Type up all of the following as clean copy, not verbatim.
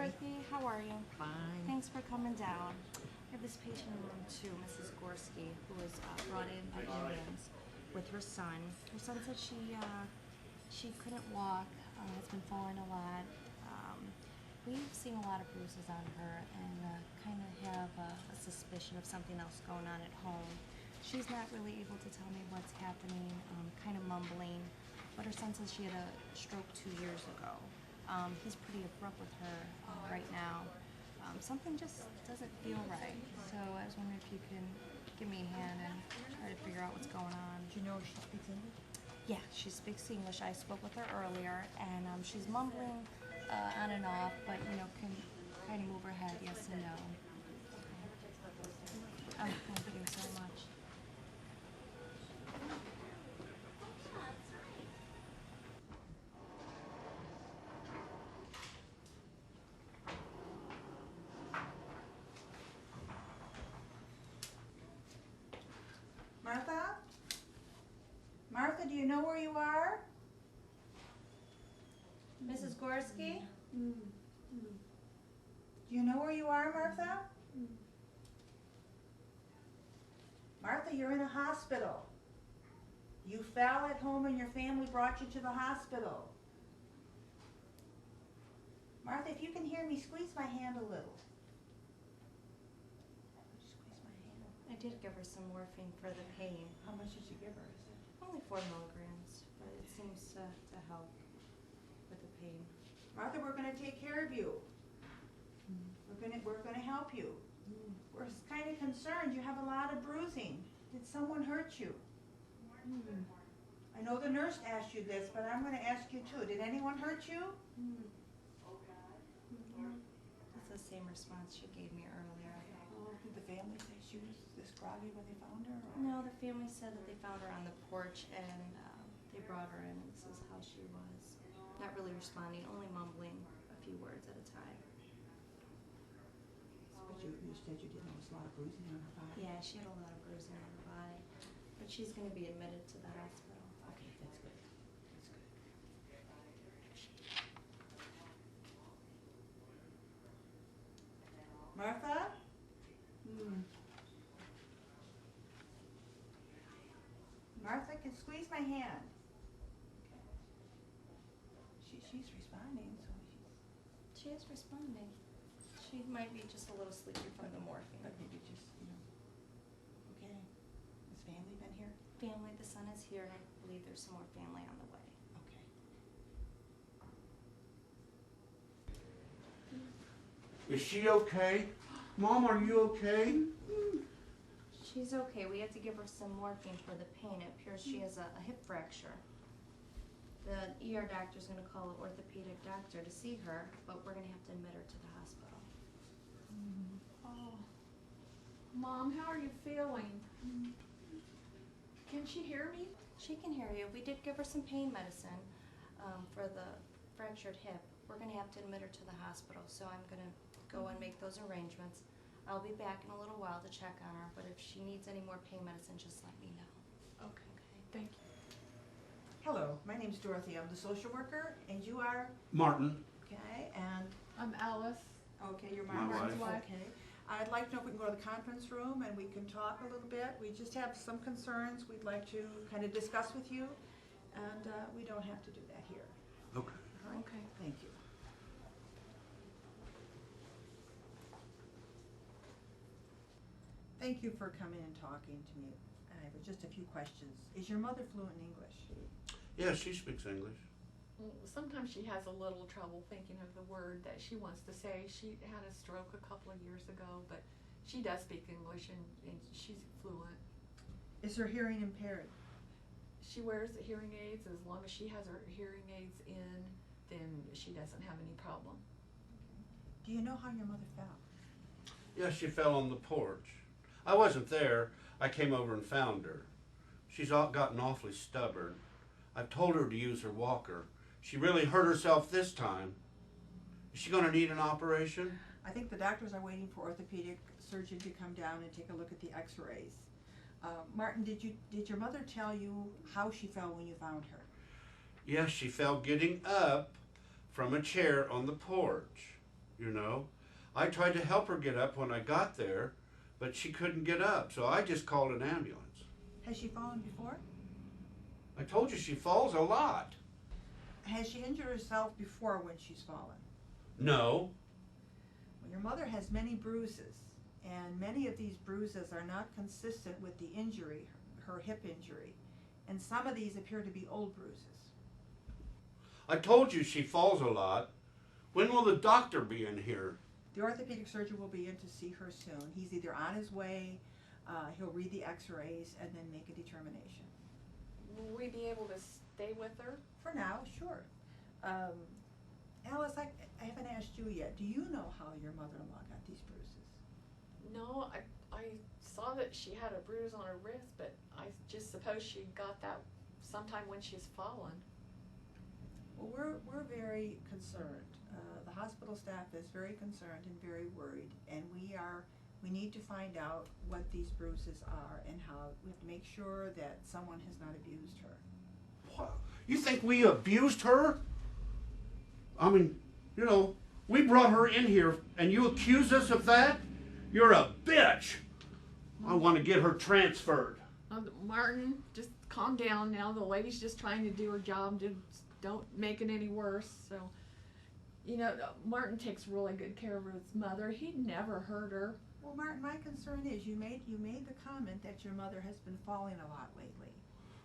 Dorothy. How are you? Fine. Thanks for coming down. I have this patient in room 2, Mrs. Gorski, who was brought in by Indians with her son. Her son said she couldn't walk, has been falling a lot. We've seen a lot of bruises on her and kind of have a suspicion of something else going on at home. She's not really able to tell me what's happening, kind of mumbling, but her son says she had a stroke 2 years ago. He's pretty abrupt with her right now. Something just doesn't feel right. So I was wondering if you can give me a hand and try to figure out what's going on. Do you know if she speaks English? Yeah, she speaks English. I spoke with her earlier, and she's mumbling on and off, but can kind of move her head yes and no. Thank you so much. Martha? Martha, do you know where you are? Mrs. Gorski? Do you know where you are, Martha? Martha, you're in a hospital. You fell at home and your family brought you to the hospital. Martha, if you can hear me, squeeze my hand a little. Squeeze my hand. I did give her some morphine for the pain. How much did you give her? Is it? Only 4 milligrams, but it seems to help with the pain. Martha, we're going to take care of you. We're going to help you. We're kind of concerned. You have a lot of bruising. Did someone hurt you? I know the nurse asked you this, but I'm going to ask you too. Did anyone hurt you? That's the same response she gave me earlier. Did the family say she was this groggy when they found her? Or? No, the family said that they found her on the porch and they brought her in and this is how she was. Not really responding, only mumbling a few words at a time. But you said you did notice a lot of bruising on her body. Yeah, she had a lot of bruising on her body. But she's going to be admitted to the hospital. Okay, that's good. That's good. Martha? Martha, can squeeze my hand. She's responding, so She is responding. She might be just a little sleepy from the morphine. but maybe just, okay. Has family been here? Family, the son is here and I believe there's some more family on the way. Okay. Is she okay? Mom, are you okay? She's okay. We had to give her some morphine for the pain. It appears she has a hip fracture. The ER doctor's going to call an orthopedic doctor to see her, but we're going to have to admit her to the hospital. Oh, Mom, how are you feeling? Can she hear me? She can hear you. We did give her some pain medicine for the fractured hip. We're going to have to admit her to the hospital, so I'm going to go and make those arrangements. I'll be back in a little while to check on her, but if she needs any more pain medicine, just let me know. Okay, thank you. Hello, my name's Dorothy. I'm the social worker, and you are? Martin. Okay, and, I'm Alice. okay, you're My Martin's wife. Okay. I'd like to know if we can go to the conference room and we can talk a little bit. We just have some concerns we'd like to kind of discuss with you, and we don't have to do that here. Okay. All right? Okay. Thank you. Thank you for coming and talking to me. I have just a few questions. Is your mother fluent in English? Yeah, she speaks English. Sometimes she has a little trouble thinking of the word that she wants to say. She had a stroke a couple of years ago, but she does speak English and she's fluent. Is her hearing impaired? She wears the hearing aids. As long as she has her hearing aids in, then she doesn't have any problem. Do you know how your mother fell? Yeah, she fell on the porch. I wasn't there. I came over and found her. She's gotten awfully stubborn. I've told her to use her walker. She really hurt herself this time. Is she going to need an operation? I think the doctors are waiting for orthopedic surgeon to come down and take a look at the x-rays. Martin, did your mother tell you how she fell when you found her? Yes, she fell getting up from a chair on the porch. you know. I tried to help her get up when I got there, but she couldn't get up, so I just called an ambulance. Has she fallen before? I told you she falls a lot. Has she injured herself before when she's fallen? No. Well, your mother has many bruises, and many of these bruises are not consistent with the injury, her hip injury, and some of these appear to be old bruises. I told you she falls a lot. When will the doctor be in here? The orthopedic surgeon will be in to see her soon. He's either on his way, he'll read the x-rays, and then make a determination. Will we be able to stay with her? For now, sure. Alice, I haven't asked you yet. Do you know how your mother-in-law got these bruises? No, I saw that she had a bruise on her wrist, but I just suppose she got that sometime when she's fallen. Well, we're very concerned. The hospital staff is very concerned and very worried, and we need to find out what these bruises are and how. We have to make sure that someone has not abused her. What? You think we abused her? I mean, you know, we brought her in here and you accuse us of that? You're a bitch. I want to get her transferred. Martin, just calm down now. The lady's just trying to do her job. Just don't make it any worse. So, you know, Martin takes really good care of his mother. He'd never hurt her. Well, Martin, my concern is you made the comment that your mother has been falling a lot lately.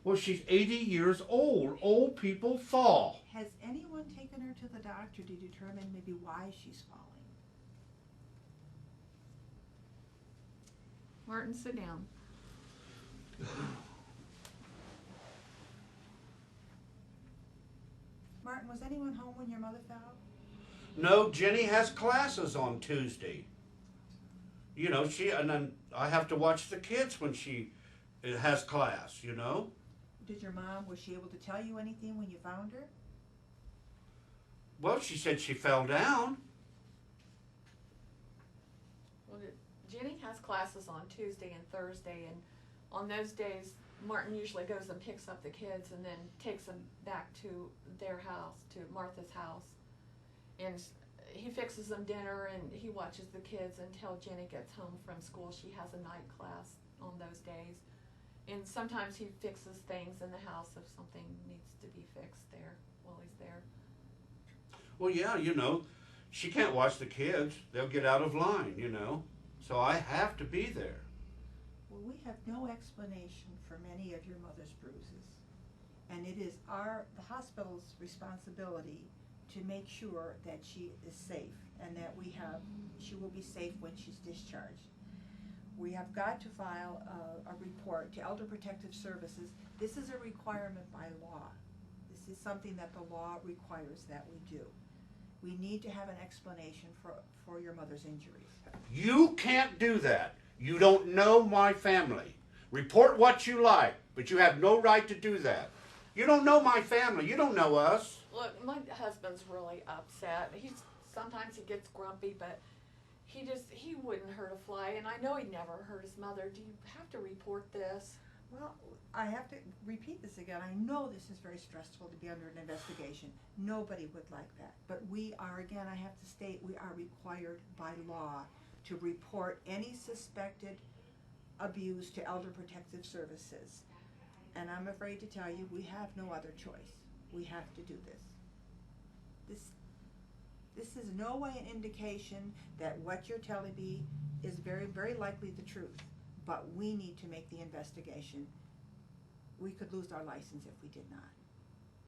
Well, she's 80 years old. Old people fall. Has anyone taken her to the doctor to determine maybe why she's falling? Martin, sit down. Martin, was anyone home when your mother fell? No, Jenny has classes on Tuesday. You know, and then I have to watch the kids when she has class, you know. Did your mom, was she able to tell you anything when you found her? Well, she said she fell down. Well, Jenny has classes on Tuesday and Thursday, and on those days, Martin usually goes and picks up the kids and then takes them back to their house, to Martha's house. And he fixes them dinner and he watches the kids until Jenny gets home from school. She has a night class on those days. And sometimes he fixes things in the house if something needs to be fixed there while he's there. Well, yeah, you know, she can't watch the kids. They'll get out of line, you know. So I have to be there. Well, we have no explanation for many of your mother's bruises. And it is the hospital's responsibility to make sure that she is safe and that she will be safe when she's discharged. We have got to file a report to Elder Protective Services. This is a requirement by law. This is something that the law requires that we do. We need to have an explanation for your mother's injuries. You can't do that. You don't know my family. Report what you like, but you have no right to do that. You don't know my family. You don't know us. Look, my husband's really upset. Sometimes he gets grumpy, but he wouldn't hurt a fly, and I know he'd never hurt his mother. Do you have to report this? Well, I have to repeat this again. I know this is very stressful to be under an investigation. Nobody would like that. But we are, again, I have to state, we are required by law to report any suspected abuse to Elder Protective Services. And I'm afraid to tell you, we have no other choice. We have to do this. This is no way an indication that what you're telling me is very, very likely the truth. But we need to make the investigation. We could lose our license if we did not.